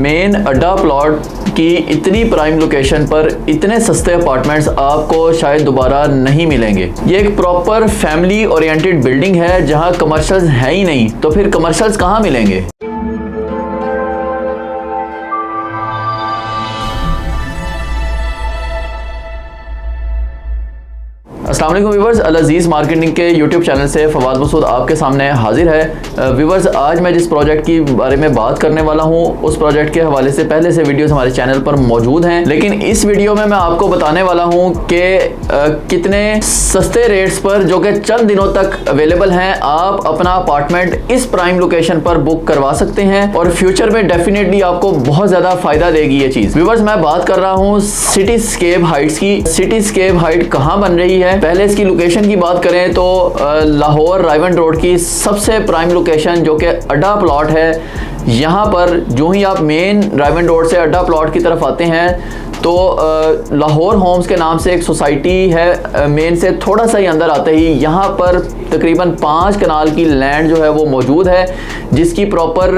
Main अड्डा plot की इतनी प्राइम लोकेशन पर इतने सस्ते अपार्टमेंट्स आपको शायद दोबारा नहीं मिलेंगे। ये एक प्रॉपर फैमिली ओरिएंटेड बिल्डिंग है जहां कमर्शियल्स है ही नहीं, तो फिर कमर्शियल्स कहां मिलेंगे। अस्सलाम वालेकुम व्यूवर्स, अल अज़ीज़ मार्केटिंग के यूट्यूब चैनल से फवाद मसूद आपके सामने हाजिर है। व्यूवर्स, आज मैं जिस प्रोजेक्ट की बारे में बात करने वाला हूं उस प्रोजेक्ट के हवाले से पहले से वीडियोस हमारे चैनल पर मौजूद हैं, लेकिन इस वीडियो में मैं आपको बताने वाला हूं कि कितने सस्ते रेट्स पर जो कि चंद दिनों तक अवेलेबल हैं आप अपना अपार्टमेंट इस प्राइम लोकेशन पर बुक करवा सकते हैं और फ्यूचर में डेफिनेटली आपको बहुत ज़्यादा फ़ायदा देगी ये चीज़। व्यूवर्स, मैं बात कर रहा हूँ सिटीस्केप हाइट्स की। सिटीस्केप हाइट कहाँ बन रही है? पहले इसकी लोकेशन की बात करें तो लाहौर रायवन रोड की सबसे प्राइम लोकेशन जो कि अड्डा प्लॉट है। यहाँ पर जो ही आप मेन रायवन रोड से अड्डा प्लॉट की तरफ आते हैं तो लाहौर होम्स के नाम से एक सोसाइटी है, मेन से थोड़ा सा ही अंदर आते ही यहाँ पर तकरीबन 5 कनाल की लैंड जो है वो मौजूद है, जिसकी प्रॉपर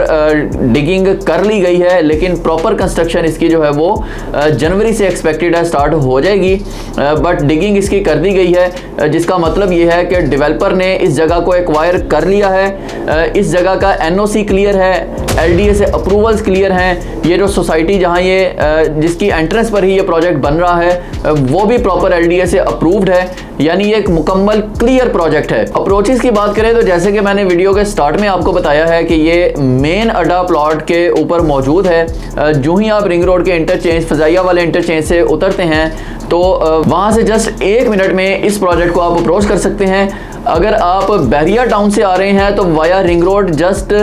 डिगिंग कर ली गई है, लेकिन प्रॉपर कंस्ट्रक्शन इसकी जो है वो जनवरी से एक्सपेक्टेड है स्टार्ट हो जाएगी। बट डिगिंग इसकी कर दी गई है, जिसका मतलब ये है कि डेवलपर ने इस जगह को एक्वायर कर लिया है। इस जगह का NOC क्लियर है, LDA से अप्रूवल्स क्लियर हैं। ये जो सोसाइटी जहाँ ये जिसकी एंट्रेंस पर ही ये प्रोजेक्ट बन रहा है वो भी प्रॉपर LDA से अप्रूव्ड है, यानी ये एक मुकम्मल क्लियर प्रोजेक्ट है। अप्रोचेस की बात करें तो जैसे कि मैंने वीडियो के स्टार्ट में आपको बताया है कि ये मेन अड्डा प्लॉट के ऊपर मौजूद है। जो ही आप रिंग रोड के इंटरचेंज फजाइया वाले इंटरचेंज से उतरते हैं तो वहाँ से जस्ट 1 मिनट में इस प्रोजेक्ट को आप अप्रोच कर सकते हैं। अगर आप बहरिया टाउन से आ रहे हैं तो वाया रिंग रोड जस्ट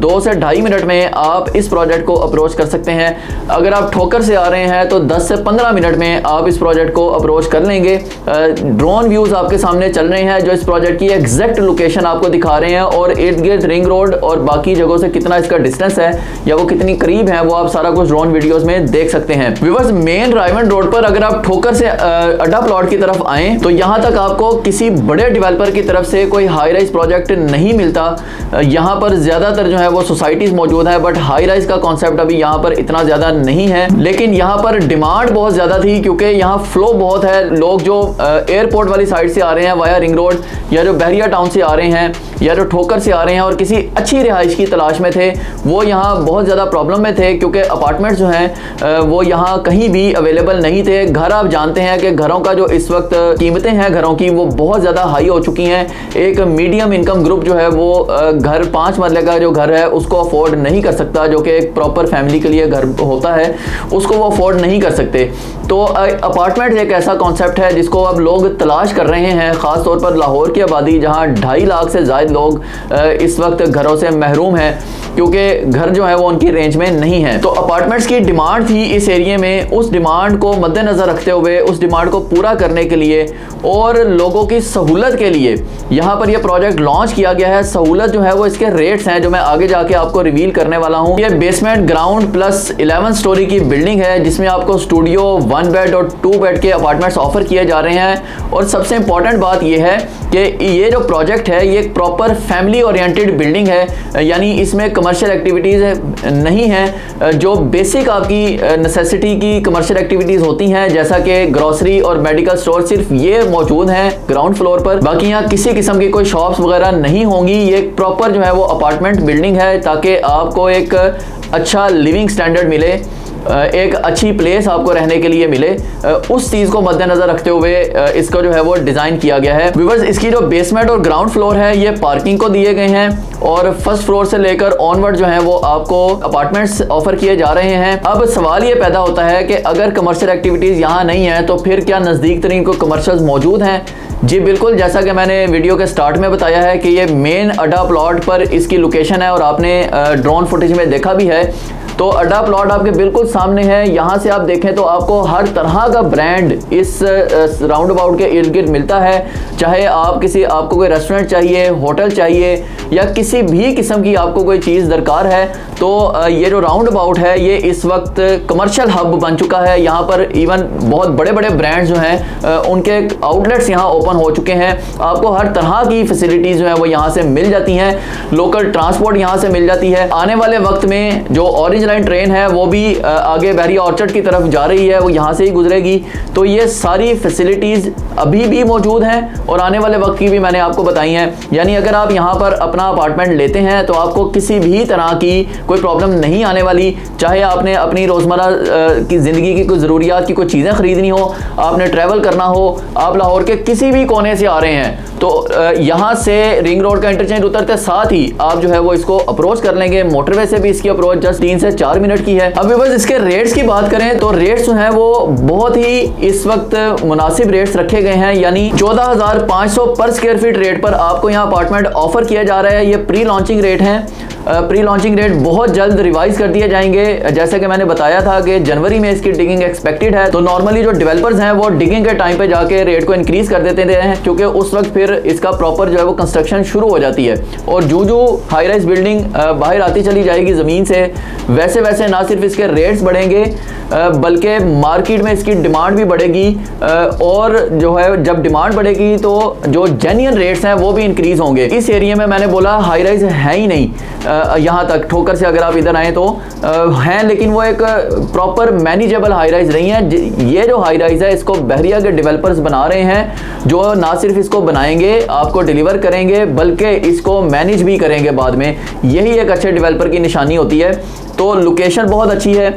2 से 2.5 मिनट में आप इस प्रोजेक्ट को अप्रोच कर सकते हैं। अगर आप ठोकर से आ रहे हैं तो 10 से 15 मिनट में आप इस प्रोजेक्ट को अप्रोच कर लेंगे। ड्रोन व्यूज़ आपके सामने चल रहे हैं जो इस प्रोजेक्ट की एग्जैक्ट लोकेशन आपको दिखा रहे हैं और इर्द गिर्द रिंग रोड और बाकी जगहों से कितना इसका डिस्टेंस है या वो कितनी करीब है वो आप सारा कुछ ड्रोन वीडियोज़ में देख सकते हैं। व्यूअर्स, मेन रायवन रोड पर अगर आप ठोकर से अड्डा प्लॉट की तरफ आएँ तो यहाँ तक आपको किसी बड़े डेवलपर की तरफ से कोई हाई राइज प्रोजेक्ट नहीं मिलता। यहाँ पर ज्यादातर जो है वो सोसाइटीज मौजूद है, बट हाई राइज का कॉन्सेप्ट अभी यहाँ पर इतना ज्यादा नहीं है। लेकिन यहाँ पर डिमांड बहुत ज्यादा थी क्योंकि यहाँ फ्लो बहुत है। लोग जो एयरपोर्ट वाली साइड से आ रहे हैं वाया रिंग रोड या जो बहरिया टाउन से आ रहे हैं या जो ठोकर से आ रहे हैं और किसी अच्छी रिहाइश की तलाश में थे, वो यहाँ बहुत ज़्यादा प्रॉब्लम में थे क्योंकि अपार्टमेंट्स जो हैं वो यहाँ कहीं भी अवेलेबल नहीं थे। घर आप जानते हैं कि घरों का जो इस वक्त कीमतें हैं घरों की वो बहुत ज़्यादा हाई हो चुकी हैं। एक मीडियम इनकम ग्रुप जो है वो घर 5 मरले का जो घर है उसको अफोर्ड नहीं कर सकता, जो कि एक प्रॉपर फैमिली के लिए घर होता है, उसको वो अफोर्ड नहीं कर सकते। तो अपार्टमेंट एक ऐसा कॉन्सेप्ट है जिसको अब लोग तलाश कर रहे हैं, ख़ास तौर पर लाहौर की आबादी जहाँ 2.5 लाख से ज़्यादा लोग इस वक्त घरों से महरूम हैं क्योंकि घर जो है वो उनकी रेंज में नहीं है। तो अपार्टमेंट्स की डिमांड थी इस एरिया में। उस डिमांड को मद्देनज़र रखते हुए, उस डिमांड को पूरा करने के लिए और लोगों की सहूलत के लिए यहाँ पर यह प्रोजेक्ट लॉन्च किया गया है। सहूलत जो है वो इसके रेट्स हैं जो मैं आगे जाके आपको रिवील करने वाला हूँ। ये बेसमेंट ग्राउंड प्लस 11 स्टोरी की बिल्डिंग है जिसमें आपको स्टूडियो 1 बेड और 2 बेड के अपार्टमेंट्स ऑफर किए जा रहे हैं। और सबसे इंपॉर्टेंट बात यह है कि ये जो प्रोजेक्ट है ये एक प्रॉपर फैमिली ओरिएंटेड बिल्डिंग है, यानी इसमें कमर्शियल एक्टिविटीज़ नहीं है। जो बेसिक आपकी नेसेसिटी की कमर्शियल एक्टिविटीज़ होती हैं जैसा कि ग्रोसरी और मेडिकल स्टोर, सिर्फ ये मौजूद हैं ग्राउंड फ्लोर पर। बाकी यहाँ किसी किस्म की कोई शॉप्स वगैरह नहीं होंगी। ये प्रॉपर जो है वो अपार्टमेंट बिल्डिंग है ताकि आपको एक अच्छा लिविंग स्टैंडर्ड मिले, एक अच्छी प्लेस आपको रहने के लिए मिले। उस चीज़ को मद्देनजर रखते हुए इसको जो है वो डिज़ाइन किया गया है। व्यूअर्स, इसकी जो बेसमेंट और ग्राउंड फ्लोर है ये पार्किंग को दिए गए हैं और फर्स्ट फ्लोर से लेकर ऑनवर्ड जो है वो आपको अपार्टमेंट्स ऑफर किए जा रहे हैं। अब सवाल ये पैदा होता है कि अगर कमर्शियल एक्टिविटीज़ यहाँ नहीं है तो फिर क्या नज़दीक तरीन को कमर्शियल्स मौजूद हैं? जी बिल्कुल, जैसा कि मैंने वीडियो के स्टार्ट में बताया है कि ये मेन अड्डा प्लॉट पर इसकी लोकेशन है और आपने ड्रोन फुटेज में देखा भी है। तो अड्डा प्लॉट आपके बिल्कुल सामने है। यहाँ से आप देखें तो आपको हर तरह का ब्रांड इस राउंड अबाउट के इर्द गिर्द मिलता है। चाहे आपको कोई रेस्टोरेंट चाहिए, होटल चाहिए या किसी भी किस्म की आपको कोई चीज़ दरकार है तो ये जो राउंड अबाउट है ये इस वक्त कमर्शियल हब बन चुका है। यहाँ पर इवन बहुत बड़े बड़े ब्रांड्स जो हैं उनके आउटलेट्स यहाँ ओपन हो चुके हैं। आपको हर तरह की फैसिलिटीज़ जो है वो यहाँ से मिल जाती हैं। लोकल ट्रांसपोर्ट यहाँ से मिल जाती है। आने वाले वक्त में जो ओरिजिनल लाइन ट्रेन है वो भी आगे बहरिया ऑर्चर्ड की तरफ जा रही है, वो यहाँ से ही गुजरेगी। तो ये सारी फैसिलिटीज़ अभी भी मौजूद हैं और आने वाले वक्त की भी मैंने आपको बताई हैं। यानी अगर आप यहाँ पर अपना अपार्टमेंट लेते हैं तो आपको किसी भी तरह की कोई प्रॉब्लम नहीं आने वाली। चाहे आपने अपनी रोज़मर्रा की ज़िंदगी की कोई ज़रूरियात की कोई चीज़ें ख़रीदनी हो, आपने ट्रैवल करना हो, आप लाहौर के किसी भी कोने से आ रहे हैं तो यहाँ से रिंग रोड का इंटरचेंज उतरते साथ ही आप जो है वो इसको अप्रोच कर लेंगे। मोटरवे से भी इसकी अप्रोच जस्ट 3 से 4 मिनट की है। अब बस इसके रेट्स की बात करें तो रेट्स जो हैं वो बहुत ही इस वक्त मुनासिब रेट्स रखे गए हैं। यानी 14,500 पर स्क्वायर फीट रेट पर आपको यहाँ अपार्टमेंट ऑफर किया जा रहा है। ये प्री लॉन्चिंग रेट हैं। प्री लॉन्चिंग रेट बहुत जल्द रिवाइज कर दिए जाएंगे। जैसे कि मैंने बताया था कि जनवरी में इसकी डिगिंग एक्सपेक्टेड है, तो नॉर्मली जो डेवलपर्स हैं वो डिगिंग के टाइम पे जाके रेट को इंक्रीज कर देते हैं, क्योंकि उस वक्त फिर इसका प्रॉपर जो है वो कंस्ट्रक्शन शुरू हो जाती है। और जो हाई राइज बिल्डिंग बाहर आती चली जाएगी ज़मीन से, वैसे वैसे ना सिर्फ इसके रेट्स बढ़ेंगे बल्कि मार्केट में इसकी डिमांड भी बढ़ेगी। और जो है जब डिमांड बढ़ेगी तो जो जेन्युइन रेट्स हैं वो भी इंक्रीज होंगे। इस एरिया में मैंने बोला हाई राइज है ही नहीं, यहाँ तक ठोकर से अगर आप इधर आए तो हैं, लेकिन वो एक प्रॉपर मैनेजेबल हाई राइज नहीं है। ये जो हाई राइज है इसको बहरिया के डेवलपर्स बना रहे हैं, जो ना सिर्फ इसको बनाएंगे, आपको डिलीवर करेंगे, बल्कि इसको मैनेज भी करेंगे बाद में। यही एक अच्छे डेवलपर की निशानी होती है। तो लोकेशन बहुत अच्छी है।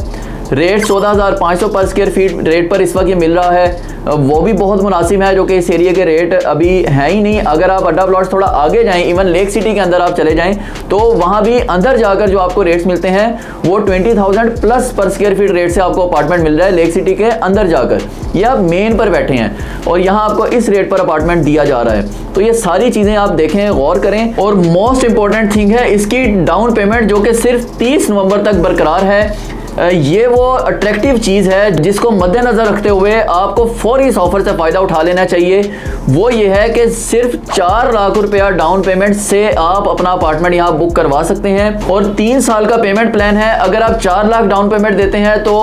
रेट 14,500 पर स्क्वायर फीट रेट पर इस वक्त ये मिल रहा है, वो भी बहुत मुनासिब है, जो कि इस एरिया के रेट अभी हैं ही नहीं। अगर आप अड्डा प्लॉट्स थोड़ा आगे जाएं, इवन लेक सिटी के अंदर आप चले जाएं, तो वहाँ भी अंदर जाकर जो आपको रेट्स मिलते हैं वो 20,000 प्लस पर स्क्वायर फीट रेट से आपको अपार्टमेंट मिल रहा है लेक सिटी के अंदर जाकर। ये आप मेन पर बैठे हैं और यहाँ आपको इस रेट पर अपार्टमेंट दिया जा रहा है। तो ये सारी चीज़ें आप देखें, गौर करें। और मोस्ट इंपॉर्टेंट थिंग है इसकी डाउन पेमेंट, जो कि सिर्फ 30 नवंबर तक बरकरार है। ये वो अट्रैक्टिव चीज़ है जिसको मद्देनज़र रखते हुए आपको फौरी इस ऑफर से फ़ायदा उठा लेना चाहिए। वो ये है कि सिर्फ 4 लाख रुपया डाउन पेमेंट से आप अपना अपार्टमेंट यहाँ बुक करवा सकते हैं और 3 साल का पेमेंट प्लान है। अगर आप 4 लाख डाउन पेमेंट देते हैं तो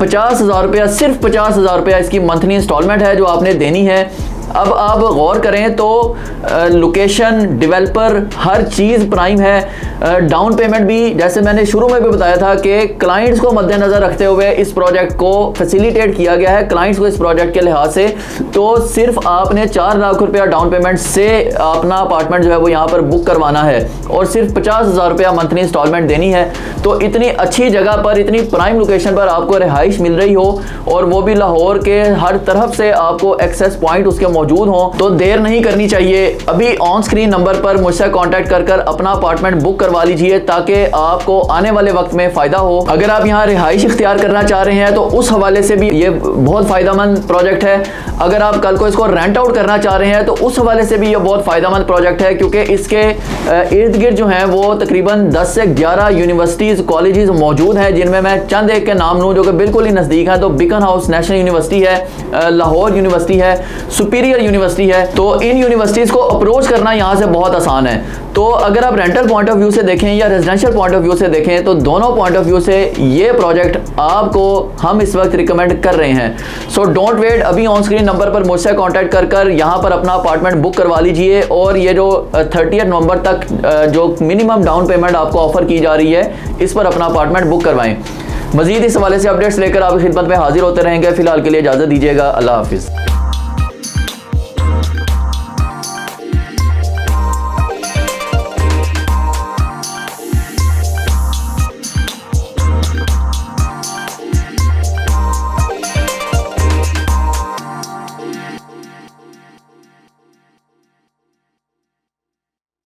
50,000 रुपया, सिर्फ 50,000 रुपया इसकी मंथली इंस्टॉलमेंट है जो आपने देनी है। अब आप गौर करें तो लोकेशन, डेवलपर, हर चीज़ प्राइम है। डाउन पेमेंट भी जैसे मैंने शुरू में भी बताया था कि क्लाइंट्स को मद्देनज़र रखते हुए इस प्रोजेक्ट को फैसिलिटेट किया गया है, क्लाइंट्स को इस प्रोजेक्ट के लिहाज से। तो सिर्फ आपने 4 लाख रुपया डाउन पेमेंट से अपना अपार्टमेंट जो है वो यहाँ पर बुक करवाना है और सिर्फ 50,000 रुपया मंथली इंस्टॉलमेंट देनी है। तो इतनी अच्छी जगह पर, इतनी प्राइम लोकेशन पर आपको रिहाइश मिल रही हो और वो भी लाहौर के हर तरफ से आपको एक्सेस पॉइंट उसके मौजूद हो, तो देर नहीं करनी चाहिए। अभी ऑन स्क्रीन नंबर पर मुझसे कांटेक्ट कर अपना अपार्टमेंट बुक करवा लीजिए ताकि आपको आने वाले वक्त में फ़ायदा हो। अगर आप यहाँ रिहाइश इख्तियार करना चाह रहे हैं तो उस हवाले से भी ये बहुत फ़ायदेमंद प्रोजेक्ट है। अगर आप कल को इसको रेंट आउट करना चाह रहे हैं तो उस हवाले से भी ये बहुत फ़ायदेमंद प्रोजेक्ट है, क्योंकि इसके इर्द गिर्द जो हैं वो तकरीबन 10 से 11 यूनिवर्सिटीज़, कॉलेजेस मौजूद हैं, जिनमें मैं चंद एक के नाम लूँ जो कि बिल्कुल ही नज़दीक हैं। तो बिकन हाउस नेशनल यूनिवर्सिटी है, लाहौर यूनिवर्सिटी है, सुपीरियर यूनिवर्सिटी है। तो इन यूनिवर्सिटीज़ को अप्रोच करना यहाँ से बहुत आसान है। तो अगर आप रेंटल पॉइंट ऑफ व्यू से देखें या रेजिडेंशियल पॉइंट ऑफ व्यू से देखें, तो दोनों पॉइंट ऑफ व्यू से ये प्रोजेक्ट आपको हम इस वक्त रिकमेंड कर रहे हैं। सो डोंट वेट, अभी ऑन स्क्रीन नंबर पर मुझसे कांटेक्ट कर यहाँ पर अपना अपार्टमेंट बुक करवा लीजिए और ये जो 30 नवंबर तक जो मिनिमम डाउन पेमेंट आपको ऑफर की जा रही है, इस पर अपना अपार्टमेंट बुक करवाएं। मजीद इस हवाले से अपडेट्स लेकर आपकी खिदमत में हाजिर होते रहेंगे। फिलहाल के लिए इजाज़त दीजिएगा। अल्लाह हाफिज़।